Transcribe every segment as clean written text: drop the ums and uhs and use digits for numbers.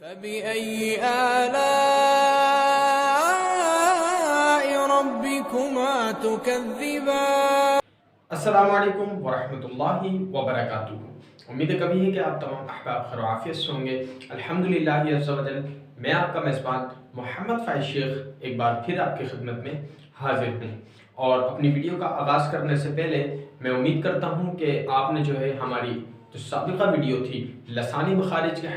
فبأي آلاء ربكما تكذبان۔ السلام علیکم ورحمۃ اللہ وبرکاتہ۔ امید کبھی ہے کہ آپ تمام احباب خیر و عافیت سے ہوں گے۔ الحمدللہ عز و جل، میں آپ کا میزبان محمد فائز شیخ ایک بار پھر آپ کی خدمت میں حاضر ہوں، اور اپنی ویڈیو کا آغاز کرنے سے پہلے میں امید کرتا ہوں کہ آپ نے جو ہے ہماری جو سابقہ ویڈیو تھی لسانی مخارج کے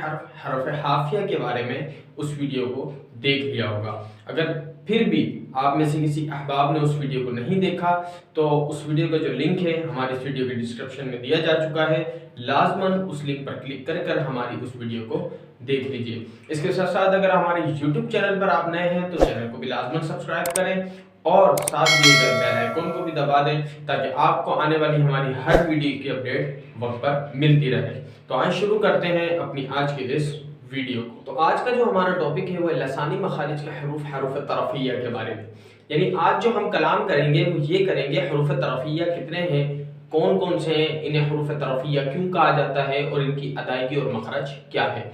حرف حافیہ کے بارے میں اس ویڈیو کو دیکھ لیا ہوگا۔ اگر پھر بھی آپ میں سے کسی احباب نے اس ویڈیو کو نہیں دیکھا تو اس ویڈیو کا جو لنک ہے ہماری اس ویڈیو کے ڈسکرپشن میں دیا جا چکا ہے، لازماً اس لنک پر کلک کر ہماری اس ویڈیو کو دیکھ لیجئے۔ اس کے ساتھ ساتھ اگر ہمارے یوٹیوب چینل پر آپ نئے ہیں تو چینل کو بھی لازماً سبسکرائب کریں، اور ساتھ دیے گئے بیل آئیکن کو بھی دبا دیں تاکہ آپ کو آنے والی ہماری ہر ویڈیو کی اپڈیٹ وقت پر ملتی رہے۔ تو آئیں شروع کرتے ہیں اپنی آج کی اس ویڈیو کو۔ تو آج کا جو ہمارا ٹاپک ہے وہ لسانی مخارج کے حروف طرفیہ کے بارے میں، یعنی آج جو ہم کلام کریں گے وہ یہ کریں گے حروف طرفیہ کتنے ہیں، کون کون سے ہیں، انہیں حروف طرفیہ کیوں کہا جاتا ہے، اور ان کی ادائیگی اور مخرج کیا ہے۔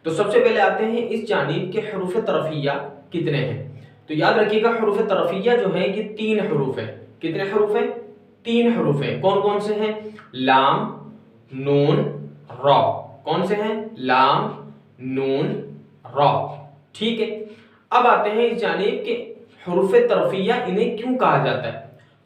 تو سب سے پہلے آتے ہیں اس جانب کہ حروف طرفیہ کتنے ہیں۔ تو یاد رکھیے گا حروف طرفیہ جو ہیں یہ 3 حروف ہیں۔ کتنے حروف ہیں؟ 3 حروف ہیں۔ کون کون سے ہیں؟ لام، نون، را۔ کون سے ہیں؟ لام، نون، را۔ ٹھیک ہے، اب آتے ہیں اس جانب کہ حروف طرفیہ انہیں کیوں کہا جاتا ہے۔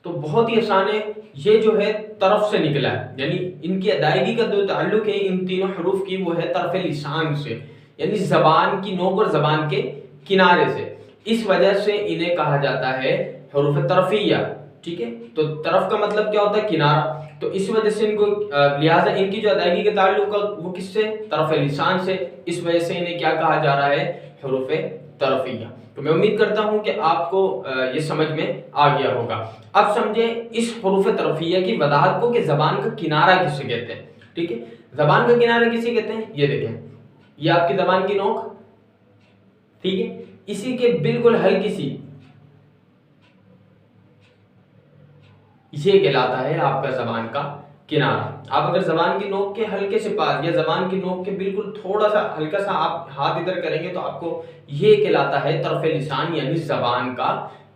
تو بہت ہی آسان ہے، یہ جو ہے طرف سے نکلا ہے، یعنی ان کی ادائیگی کا جو تعلق ہے ان تینوں حروف کی وہ ہے طرف لسان سے، یعنی زبان کی نوک اور زبان کے کنارے سے، اس وجہ سے انہیں کہا جاتا ہے حروف طرفیہ۔ ٹھیک ہے، تو طرف کا مطلب کیا ہوتا ہے؟ کنارہ۔ تو اس وجہ سے ان کو لہٰذا ان کی جو ادائیگی کا تعلق ہے وہ کس سے؟ طرف لسان سے، اس وجہ سے انہیں کیا کہا جا رہا ہے؟ حروف طرفیہ۔ تو میں امید کرتا ہوں کہ آپ کو یہ سمجھ میں آ گیا ہوگا۔ اب سمجھیں اس حروف طرفیہ کی وضاحت کو کہ زبان کا کنارہ کسے کہتے ہیں۔ ٹھیک ہے، زبان کا کنارہ کسے کہتے ہیں؟ یہ دیکھیں، یہ آپ کی زبان کی نوک، ٹھیک ہے، اسی کے بالکل ہلکی سی یہ کہلاتا ہے آپ کا زبان کا کنارہ۔ آپ اگر زبان کی نوک کے ہلکے سے پاس یا زبان کی نوک کے بالکل تھوڑا سا ہلکا سا آپ ہاتھ ادھر کریں گے تو آپ کو یہ کہلاتا ہے طرف لسان، یعنی زبان کا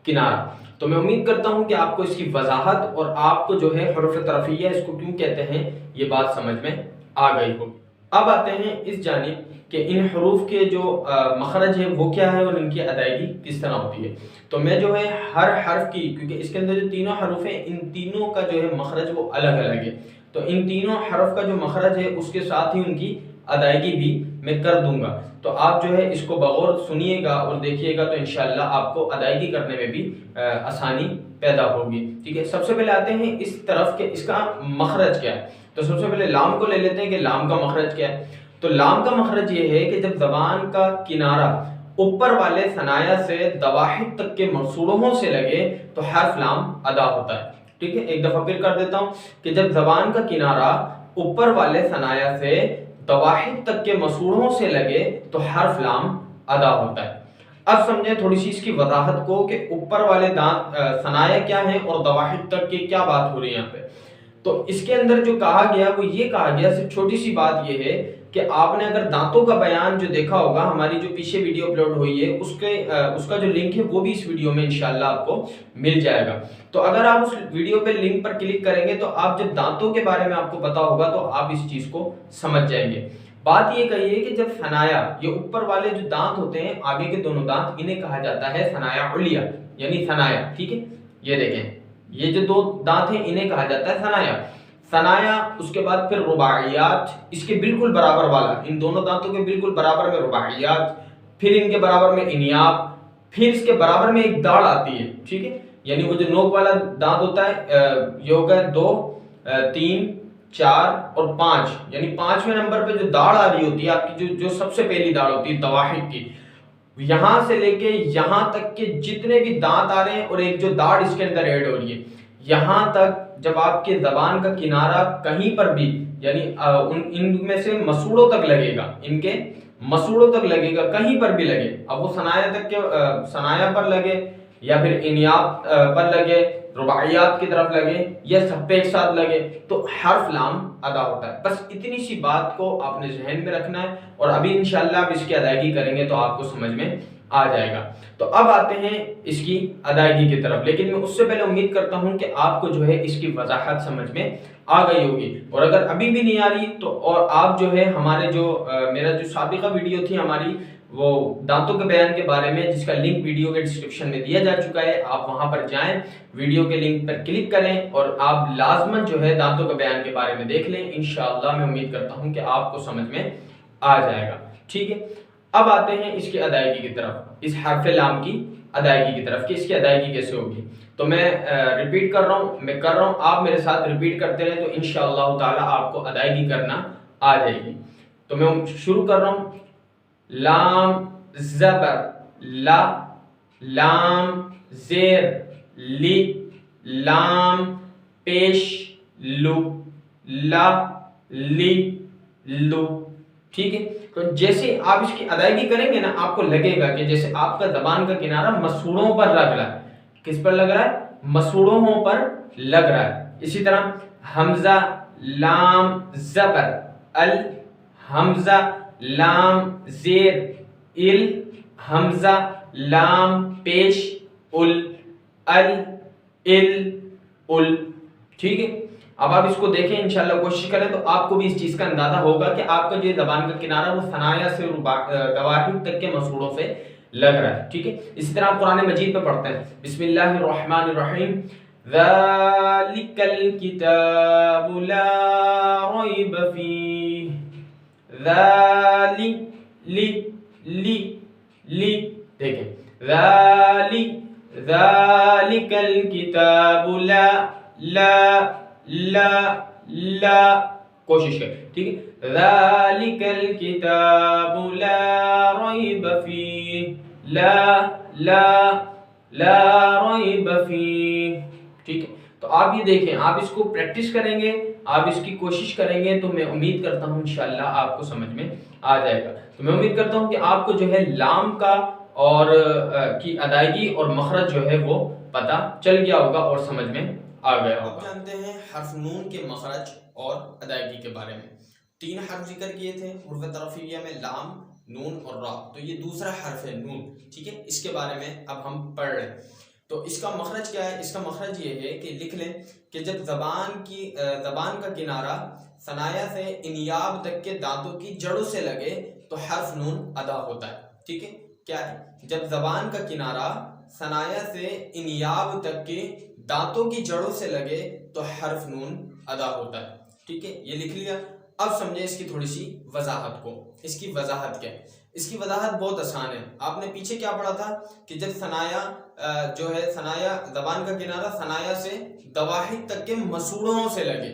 کنارہ۔ تو میں امید کرتا ہوں کہ آپ کو اس کی وضاحت اور آپ کو جو ہے حروف طرفیہ اس کو کیوں کہتے ہیں یہ بات سمجھ میں آ گئی ہوگی۔ اب آتے ہیں اس جانب کہ ان حروف کے جو مخرج ہے وہ کیا ہے اور ان کی ادائیگی کس طرح ہوتی ہے۔ تو میں جو ہے ہر حرف کی، کیونکہ اس کے اندر جو تینوں حروف ہیں ان تینوں کا جو ہے مخرج وہ الگ الگ ہے، تو ان تینوں حرف کا جو مخرج ہے اس کے ساتھ ہی ان کی ادائیگی بھی میں کر دوں گا۔ تو آپ جو ہے اس کو بغور سنیے گا اور دیکھیے گا تو انشاءاللہ آپ کو ادائیگی کرنے میں بھی آسانی پیدا ہوگی۔ ٹھیک ہے، سب سے پہلے آتے ہیں اس طرف کہ اس کا مخرج کیا ہے۔ تو سب سے پہلے لام کو لے لیتے ہیں کہ لام کا مخرج کیا ہے۔ تو لام کا مخرج یہ ہے کہ جب زبان کا کنارہ اوپر والے ثنایا سے دواحد تک کے مقصوروں سے لگے تو حرف لام ادا ہوتا ہے۔ ٹھیک ہے، ایک دفعہ پھر کر دیتا ہوں کہ جب زبان کا کنارہ اوپر والے ثنایا سے دواحد تک کے مقصوروں سے لگے تو حرف لام ادا ہوتا ہے۔ اب سمجھیں تھوڑی سی اس کی وضاحت کو کہ اوپر والے دانت ثنایا کیا ہیں اور دواحد تک کی کیا بات ہو رہی ہے یہاں پہ۔ تو اس کے اندر جو کہا گیا وہ یہ کہا گیا، صرف چھوٹی سی بات یہ ہے کہ آپ نے اگر دانتوں کا بیان جو دیکھا ہوگا، ہماری جو پیچھے ویڈیو اپلوڈ ہوئی ہے اس کا جو لنک ہے وہ بھی اس ویڈیو میں انشاءاللہ آپ کو مل جائے گا۔ تو اگر آپ اس ویڈیو پہ لنک پر کلک کریں گے تو آپ جب دانتوں کے بارے میں آپ کو پتا ہوگا تو آپ اس چیز کو سمجھ جائیں گے۔ بات یہ کہی ہے کہ جب ثنایا، یہ اوپر والے جو دانت ہوتے ہیں آگے کے دونوں دانت، انہیں کہا جاتا ہے ثنایا علیہ، یعنی ثنایا۔ ٹھیک ہے، یہ دیکھیں یہ جو 2 دانت ہیں انہیں کہا جاتا ہے ثنایا۔ ثنایا، اس کے بعد پھر رباعیات، اس کے بالکل برابر والا، ان دونوں دانتوں کے بالکل برابر میں رباعیات، پھر ان کے برابر میں انیاب، پھر اس کے برابر میں ایک داڑ آتی ہے۔ ٹھیک ہے، یعنی وہ جو نوک والا دانت ہوتا ہے یہ ہوگا 2، 3، 4 اور 5، یعنی 5ویں نمبر پہ جو داڑ آ رہی ہوتی ہے آپ کی، جو سب سے پہلی داڑ ہوتی ہے دواحد کی، یہاں سے لے کے یہاں تک کے جتنے بھی دانت آ رہے ہیں اور ایک جو داڑ اس کے اندر ایڈ ہو رہی ہے، یہاں تک جب آپ کے زبان کا کنارہ کہیں پر بھی، یعنی ان میں سے مسوڑوں تک لگے گا، ان کے مسوڑوں تک لگے گا، کہیں پر بھی لگے، اب وہ ثنایا تک کے ثنایا پر لگے یا پھر انیاب پر لگے رباعیات کی طرف لگے یا سب پہ ایک ساتھ لگے تو حرف لام ادا ہوتا ہے. بس اتنی سی بات کو آپ نے ذہن میں رکھنا ہے اور ابھی انشاءاللہ آپ اس کی ادائیگی کریں گے تو آپ کو سمجھ میں آ جائے گا. تو اب آتے ہیں اس کی ادائیگی کی طرف، لیکن میں اس سے پہلے امید کرتا ہوں کہ آپ کو جو ہے اس کی وضاحت سمجھ میں آ گئی ہوگی، اور اگر ابھی بھی نہیں آ رہی تو اور آپ جو ہے ہمارے جو میرا جو سابقہ ویڈیو تھی ہماری وہ دانتوں کے بیان کے بارے میں، جس کا لنک ویڈیو کے ڈسکرپشن میں دیا جا چکا ہے، آپ وہاں پر جائیں، ویڈیو کے لنک پر کلک کریں اور آپ لازماً جو ہے دانتوں کے بیان کے بارے میں دیکھ لیں. انشاءاللہ میں امید کرتا ہوں کہ آپ کو سمجھ میں آ جائے گا. ٹھیک ہے، اب آتے ہیں اس کی ادائیگی کی طرف، اس حرف لام کی ادائیگی کی طرف کہ اس کی ادائیگی کیسے ہوگی. تو میں ریپیٹ کر رہا ہوں، آپ میرے ساتھ ریپیٹ کرتے رہیں تو انشاءاللہ تعالی آپ کو ادائیگی کرنا آ جائے گی. تو میں شروع کر رہا ہوں. لام زبر لا، لام زیر لی، لام پیش لو، لا لی لو. ٹھیک ہے، تو جیسے آپ اس کی ادائیگی کریں گے نا آپ کو لگے گا کہ جیسے آپ کا زبان کا کنارہ مسوڑوں پر لگ رہا ہے. کس پر لگ رہا ہے؟ مسوڑوں پر لگ رہا ہے. اسی طرح حمزہ لام زبر ال، حمزہ لام زیر ال، حمزہ لام پیش ال، ال ال ال. ٹھیک ہے، اب آپ اس کو دیکھیں انشاءاللہ کوشش کریں تو آپ کو بھی اس چیز کا اندازہ ہوگا کہ آپ کا جو زبان کا کنارہ وہ ثنایا سے دواحل تک کے مسوڑوں سے لگ رہا ہے. ٹھیک ہے، اسی طرح آپ قرآن مجید پہ پڑھتے ہیں. بسم اللہ الرحمن الرحیم. ذالک الکتاب لا ریب فیہ. ذالی لی لی لی، دیکھیں ذالک الکتاب لا لا لا لا، کوشش کریں. ٹھیک ہے، ذالک الکتاب لا ریب فیہ، لا لا لا ریب فیہ. ٹھیک ہے، تو آپ یہ دیکھیں، آپ اس کو پریکٹس کریں گے، آپ اس کی کوشش کریں گے تو میں امید کرتا ہوں انشاءاللہ آپ کو سمجھ میں آ جائے گا. تو میں امید کرتا ہوں کہ آپ کو جو ہے لام کا اور کی ادائیگی اور مخرج جو ہے وہ پتہ چل گیا ہوگا اور سمجھ میں آ گیا ہوگا. جانتے ہیں حرف نون کے مخرج اور ادائیگی کے بارے میں. 3 حرف ذکر کیے تھے حروف طرفیہ میں، لام، نون اور را. تو یہ دوسرا حرف ہے نون. ٹھیک ہے، اس کے بارے میں اب ہم پڑھ رہے ہیں. تو اس کا مخرج کیا ہے؟ اس کا مخرج یہ ہے کہ لکھ لیں کہ جب زبان کا کنارہ ثنایا سے انیاب تک کے دانتوں کی جڑوں سے لگے تو حرف نون ادا ہوتا ہے. ٹھیک ہے، کیا ہے؟ جب زبان کا کنارہ ثنایا سے انیاب تک کے دانتوں کی جڑوں سے لگے تو حرف نون ادا ہوتا ہے. ٹھیک ہے، یہ لکھ لیا. اب سمجھیں اس کی تھوڑی سی وضاحت کو. اس کی وضاحت کیا ہے؟ اس کی وضاحت بہت آسان ہے. آپ نے پیچھے کیا پڑھا تھا کہ جب ثنایا زبان کا کنارہ ثنایا سے دواحل تک کے مسوڑوں سے لگے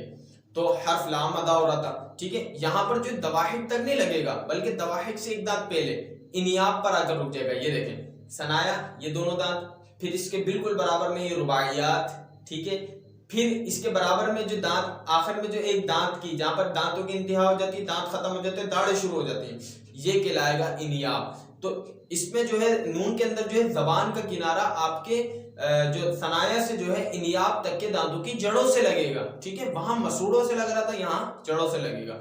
تو حرف لام ادا ہو رہا تھا. ٹھیک ہے، یہاں پر جو دواحل تک نہیں لگے گا بلکہ دواحل سے ایک دانت پہلے انیاب پر آ کر رک جائے گا. یہ دیکھیں ثنایا، یہ دونوں دانت، پھر اس کے بالکل برابر میں یہ رباعیات. ٹھیک ہے، پھر اس کے برابر میں جو دانت آخر میں جو ایک دانت کی جہاں پر دانتوں کی انتہا ہو جاتی ہے، دانت ختم ہو جاتے ہیں، داڑھیں شروع ہو جاتی ہیں، یہ کہلائے گا انیاب. تو اس میں جو ہے نون کے اندر جو ہے زبان کا کنارہ آپ کے جو ثنایا سے جو ہے انیاب تک کے دانتوں کی جڑوں سے لگے گا. ٹھیک ہے، وہاں مسوڑوں سے لگ رہا تھا، یہاں جڑوں سے لگے گا.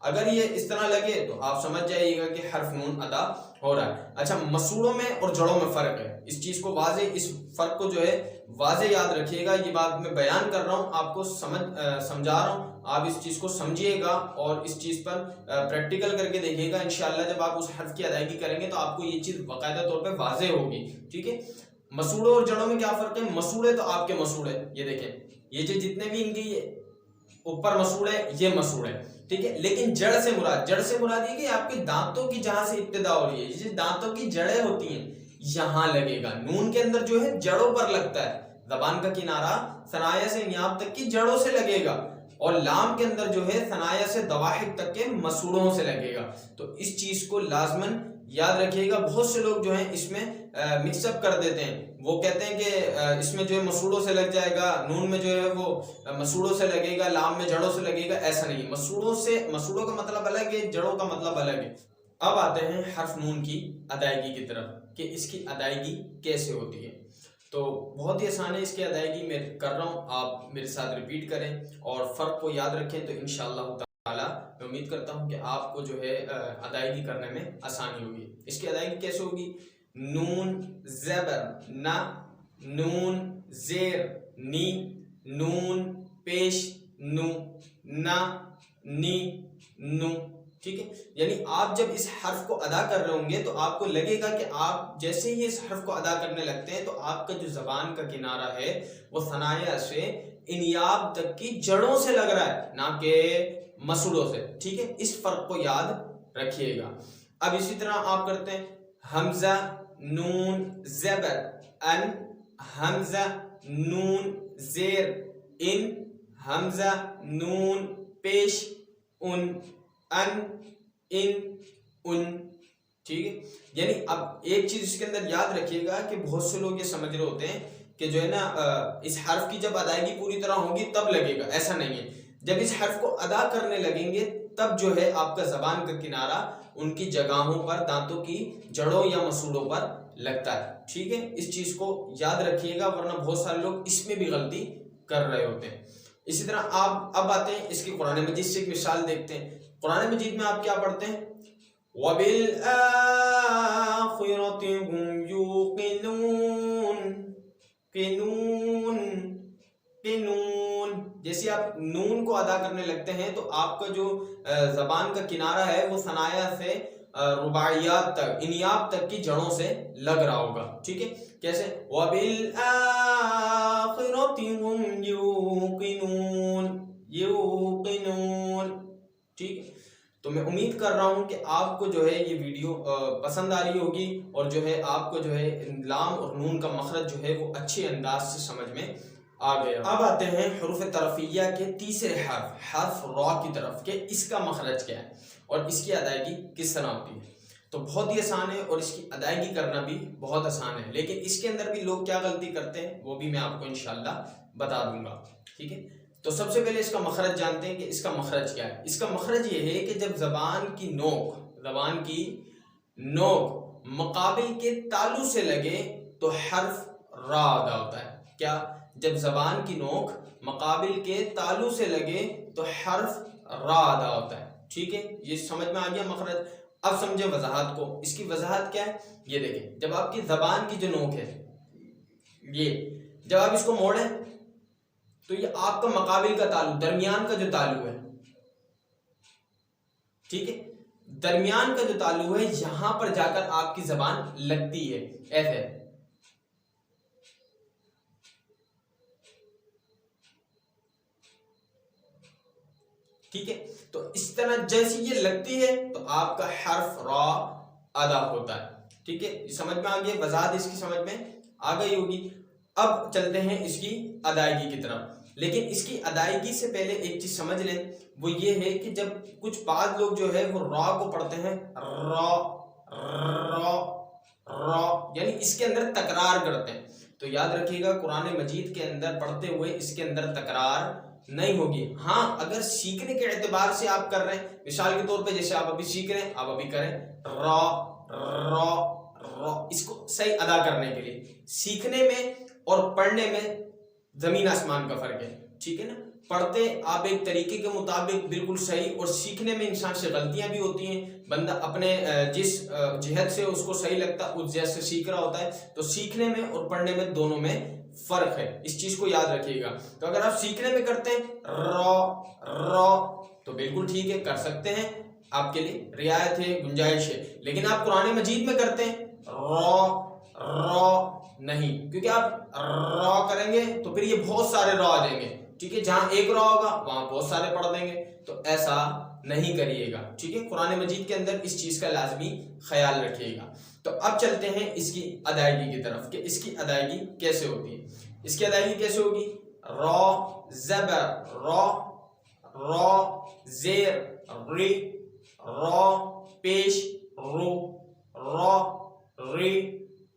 اگر یہ اس طرح لگے تو آپ سمجھ جائیے گا کہ حرف نون ادا ہو رہا ہے. اچھا، مسوڑوں میں اور جڑوں میں فرق ہے. اس چیز کو اس فرق کو جو ہے واضح یاد رکھیے گا. یہ بات میں بیان کر رہا ہوں، آپ کو سمجھا رہا ہوں، آپ اس چیز کو سمجھیے گا اور اس چیز پر پریکٹیکل کر کے دیکھیے گا. انشاءاللہ جب آپ اس حرف کی ادائیگی کریں گے تو آپ کو یہ چیز باقاعدہ طور پہ واضح ہوگی. ٹھیک ہے، مسوڑوں اور جڑوں میں کیا فرق ہے؟ مسوڑے تو آپ کے مسوڑے، یہ دیکھیں یہ جو جتنے بھی ان کی اوپر مسوڑے، یہ مسوڑے. ٹھیک ہے، لیکن جڑ سے مراد یہ کہ آپ کے دانتوں کی جہاں سے ابتدا ہو رہی ہے، یہ دانتوں کی جڑیں ہوتی ہیں یہاں لگے گا. نون کے اندر جو ہے جڑوں پر لگتا ہے، زبان کا کنارہ ثنایا سے انیاب تک کی جڑوں سے لگے گا، اور لام کے اندر جو ہے ثنایا سے دواحل تک کے مسوڑوں سے لگے گا. تو اس چیز کو لازماً یاد رکھیے گا. بہت سے لوگ جو ہیں اس میں مکس اپ کر دیتے ہیں. وہ کہتے ہیں کہ اس میں جو ہے مسوڑوں سے لگ جائے گا، نون میں جو ہے وہ مسوڑوں سے لگے گا، لام میں جڑوں سے لگے گا. ایسا نہیں، مسوڑوں کا مطلب الگ ہے، جڑوں کا مطلب الگ ہے. اب آتے ہیں حرف نون کی ادائیگی کی طرف کہ اس کی ادائیگی کیسے ہوتی ہے. تو بہت ہی آسان ہے اس کی ادائیگی، میں کر رہا ہوں، آپ میرے ساتھ ریپیٹ کریں اور فرق کو یاد رکھیں تو انشاءاللہ تعالیٰ میں امید کرتا ہوں کہ آپ کو جو ہے ادائیگی کرنے میں آسانی ہوگی۔ اس کی ادائیگی کیسے ہوگی؟ نون زبر نا، نون زیر نی، نون پیش نو، نا نی نو، ٹھیک ہے؟ یعنی آپ جب اس حرف کو ادا کر رہے ہوں گے تو آپ کو لگے گا کہ آپ جیسے ہی اس حرف کو ادا کرنے لگتے ہیں تو آپ کا جو زبان کا کنارہ ہے وہ ثنایا سے انیاب تک کی جڑوں سے لگ رہا ہے، نہ کہ مسوڑوں سے، ٹھیک ہے؟ اس فرق کو یاد رکھیے گا۔ اب اسی طرح آپ کرتے ہیں حمزہ نون زبر ان، حمزہ نون زیر ان، حمزہ نون پیش ان، ان ٹھیک ہے؟ یعنی اب ایک چیز اس کے اندر یاد رکھیے گا کہ بہت سے لوگ یہ سمجھ رہے ہوتے ہیں کہ جو ہے نا اس حرف کی جب ادائیگی پوری طرح ہوگی تب لگے گا، ایسا نہیں ہے۔ جب اس حرف کو ادا کرنے لگیں گے تب جو ہے آپ کا زبان کا کنارہ ان کی جگہوں پر، دانتوں کی جڑوں یا مسوڑوں پر لگتا ہے، ٹھیک ہے؟ اس چیز کو یاد رکھیے گا، ورنہ بہت سارے لوگ اس میں بھی غلطی کر رہے ہوتے ہیں۔ اسی طرح آپ اب آتے ہیں اس کی قرآن مجید سے ایک مثال دیکھتے ہیں۔ قرآن مجید میں آپ کیا پڑھتے ہیں؟ وَبِالْآخِرَةِ هُمْ يُوقِنُونَ، قنون، جیسے آپ نون کو ادا کرنے لگتے ہیں تو آپ کا جو زبان کا کنارہ ہے وہ ثنایا سے رباعیات تک، انیاب تک کی جڑوں سے لگ رہا ہوگا، ٹھیک ہے؟ کیسے؟ وَبِالْآخِرَةِ هُمْ یوقنون، ٹھیک ہے؟ تو میں امید کر رہا ہوں کہ آپ کو جو ہے یہ ویڈیو پسند آ رہی ہوگی اور جو ہے آپ کو جو ہے لام اور نون کا مخرج جو ہے وہ اچھے انداز سے سمجھ میں آ گیا۔ اب آتے ہیں حروف طرفیہ کے تیسرے حرف را کی طرف کہ اس کا مخرج کیا ہے اور اس کی ادائیگی کس طرح ہوتی ہے۔ تو بہت ہی آسان ہے اور اس کی ادائیگی کرنا بھی بہت آسان ہے، لیکن اس کے اندر بھی لوگ کیا غلطی کرتے ہیں وہ بھی میں آپ کو انشاءاللہ بتا دوں گا، ٹھیک ہے؟ تو سب سے پہلے اس کا مخرج جانتے ہیں کہ اس کا مخرج کیا ہے۔ اس کا مخرج یہ ہے کہ جب زبان کی نوک مقابل کے تالو سے لگے تو حرف را ادا ہوتا ہے۔ کیا؟ جب زبان کی نوک مقابل کے تالو سے لگے تو حرف را ادا ہوتا ہے، ٹھیک ہے؟ یہ سمجھ میں آ گیا مخرج۔ اب سمجھیں وضاحت کو۔ اس کی وضاحت کیا ہے یہ دیکھیں، جب آپ کی زبان کی جو نوک ہے یہ، جب آپ اس کو موڑیں تو یہ آپ کا مقابل کا تالو، درمیان کا جو تالو ہے، ٹھیک ہے؟ درمیان کا جو تالو ہے یہاں پر جا کر آپ کی زبان لگتی ہے، ایسے، ٹھیک ہے؟ تو اس طرح جیسی یہ لگتی ہے تو آپ کا حرف را ادا ہوتا ہے، ٹھیک ہے؟ سمجھ میں آ گئی وضاحت، اس کی سمجھ میں آ گئی ہوگی۔ اب چلتے ہیں اس کی ادائیگی کی طرف، لیکن اس کی ادائیگی سے پہلے ایک چیز سمجھ لیں، وہ یہ ہے کہ جب کچھ بعض لوگ جو ہے وہ را کو پڑھتے ہیں را را را، یعنی اس کے اندر تکرار کرتے ہیں، تو یاد رکھیے گا قرآن مجید کے اندر پڑھتے ہوئے اس کے اندر تکرار نہیں ہوگی۔ ہاں اگر سیکھنے کے اعتبار سے آپ کر رہے ہیں، مثال کے طور پہ جیسے آپ ابھی سیکھ رہے ہیں، آپ ابھی کریں را را را، اس کو صحیح ادا کرنے کے لیے سیکھنے میں اور پڑھنے میں زمین آسمان کا فرق ہے، ٹھیک ہے نا؟ پڑھتے آپ ایک طریقے کے مطابق بالکل صحیح، اور سیکھنے میں انسان سے غلطیاں بھی ہوتی ہیں، بندہ اپنے جس جہت سے اس کو صحیح لگتا ہے اس جہت سے سیکھ رہا ہوتا ہے، تو سیکھنے میں اور پڑھنے میں دونوں میں فرق ہے، اس چیز کو یاد رکھیے گا۔ تو اگر آپ سیکھنے میں کرتے ہیں را را تو بالکل ٹھیک ہے، کر سکتے ہیں، آپ کے لیے رعایت ہے، گنجائش ہے، لیکن آپ قرآن مجید میں کرتے ہیں را را نہیں، کیونکہ آپ را کریں گے تو پھر یہ بہت سارے را آ جائیں گے، ٹھیک ہے؟ جہاں ایک را ہوگا وہاں بہت سارے پڑھ دیں گے، تو ایسا نہیں کریے گا، ٹھیک ہے؟ قرآن مجید کے اندر اس چیز کا لازمی خیال رکھیے گا۔ تو اب چلتے ہیں اس کی ادائیگی کی طرف کہ اس کی ادائیگی کیسے ہوتی ہے۔ اس کی ادائیگی کیسے ہوگی؟ را زبر را، را زیر ری، را پیش رو، را ری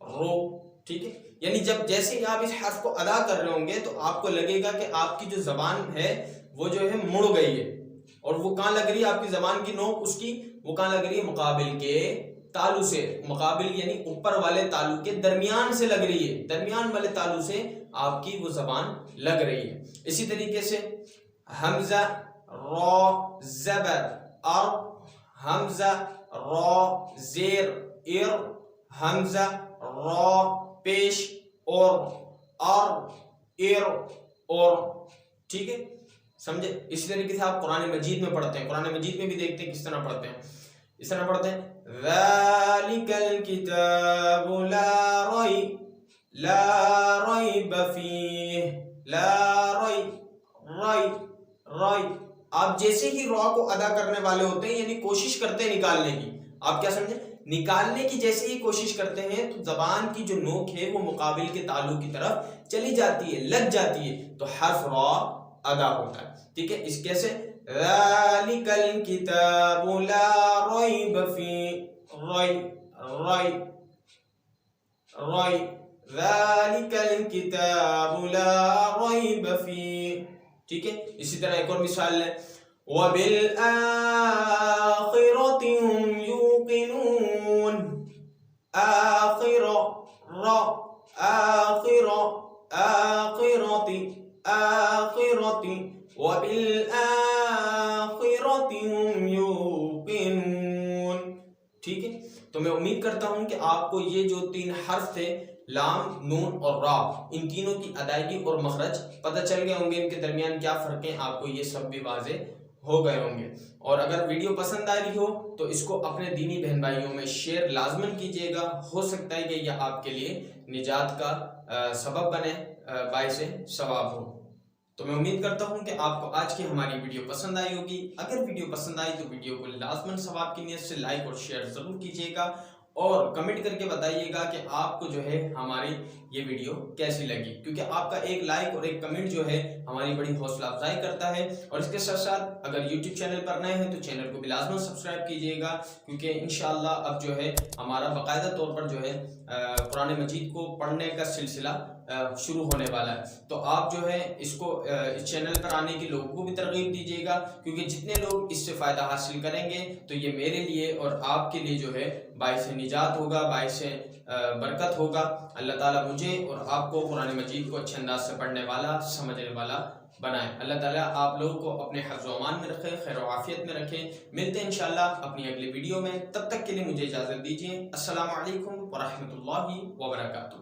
رو، ٹھیک ہے؟ یعنی جب جیسے ہی آپ اس حرف کو ادا کر رہے ہوں گے تو آپ کو لگے گا کہ آپ کی جو زبان ہے وہ جو ہے مڑ گئی ہے، اور وہ کہاں لگ رہی ہے آپ کی زبان کی نوک، اس کی وہ کہاں لگ رہی ہے؟ مقابل کے تالو سے، مقابل یعنی اوپر والے تالو کے درمیان سے لگ رہی ہے، درمیان والے تالو سے آپ کی وہ زبان لگ رہی ہے۔ اسی طریقے سے حمزہ را زبر ار، حمزہ را زیر ار، حمزہ را پیش اور ار ار اور، ٹھیک ہے سمجھے؟ اسی طریقے سے آپ قرآن مجید میں پڑھتے ہیں، قرآن مجید میں بھی دیکھتے ہیں کس طرح پڑھتے ہیں، اس طرح پڑھتے ہیں ذالک الکتاب لا ریب فیہ، لا ریب، آپ جیسے ہی را کو ادا کرنے والے ہوتے ہیں یعنی کوشش کرتے ہیں نکالنے کی، آپ کیا سمجھیں، نکالنے کی جیسے ہی کوشش کرتے ہیں تو زبان کی جو نوک ہے وہ مقابل کے تالو کی طرف چلی جاتی ہے، لگ جاتی ہے، تو حرف را ادا ہوتا ہے، ٹھیک ہے۔ اس کیسے ذالک الکتاب لا ریب فیہ، ذالک الکتاب لا ریب فیہ، ٹھیک ہے۔ اسی طرح ایک اور مثال ہے وَبِالْآخِرَةِ هُمْ يُوقِنُونَ، آخر آخرتی وَبِالْآخِرَةِ هُمْ يُوقِنُونَ، ٹھیک ہے۔ تو میں امید کرتا ہوں کہ آپ کو یہ جو تین حرف تھے لام، نون اور را، ان تینوں کی ادائیگی اور مخرج پتہ چل گئے ہوں گے، ان کے درمیان کیا فرق ہیں آپ کو یہ سب بھی واضح ہو گئے ہوں گے۔ اور اگر ویڈیو پسند آ رہی ہو تو اس کو اپنے دینی بہن بھائیوں میں شیئر لازماً کیجیے گا، ہو سکتا ہے کہ یہ آپ کے لیے نجات کا سبب بنے، باعث ثواب ہو۔ تو میں امید کرتا ہوں کہ آپ کو آج کی ہماری ویڈیو پسند آئی ہوگی۔ اگر ویڈیو پسند آئی تو ویڈیو کو لازماً ثواب کی نیت سے لائک اور شیئر ضرور کیجیے گا، اور کمنٹ کر کے بتائیے گا کہ آپ کو جو ہے ہماری یہ ویڈیو کیسی لگی، کیونکہ آپ کا ایک لائک اور ایک کمنٹ جو ہے ہماری بڑی حوصلہ افزائی کرتا ہے۔ اور اس کے ساتھ ساتھ اگر یوٹیوب چینل پر نئے ہیں تو چینل کو بھی لازماً سبسکرائب کیجیے گا، کیونکہ انشاءاللہ اب جو ہے ہمارا باقاعدہ طور پر جو ہے قرآن مجید کو پڑھنے کا سلسلہ شروع ہونے والا ہے۔ تو آپ جو ہے اس کو اس چینل پر آنے کے لوگوں کو بھی ترغیب دیجیے گا، کیونکہ جتنے لوگ اس سے فائدہ حاصل کریں گے تو یہ میرے لیے اور آپ کے لیے جو ہے باعث نجات ہوگا، باعث برکت ہوگا۔ اللہ تعالیٰ مجھے اور آپ کو قرآن مجید کو اچھے انداز سے پڑھنے والا، سمجھنے والا بنائیں۔ اللہ تعالیٰ آپ لوگوں کو اپنے حفظ و امان میں رکھے، خیر و عافیت میں رکھے۔ ملتے ہیں انشاءاللہ اپنی اگلی ویڈیو میں، تب تک کے لیے مجھے اجازت دیجیے۔ السلام علیکم ورحمۃ اللہ وبرکاتہ۔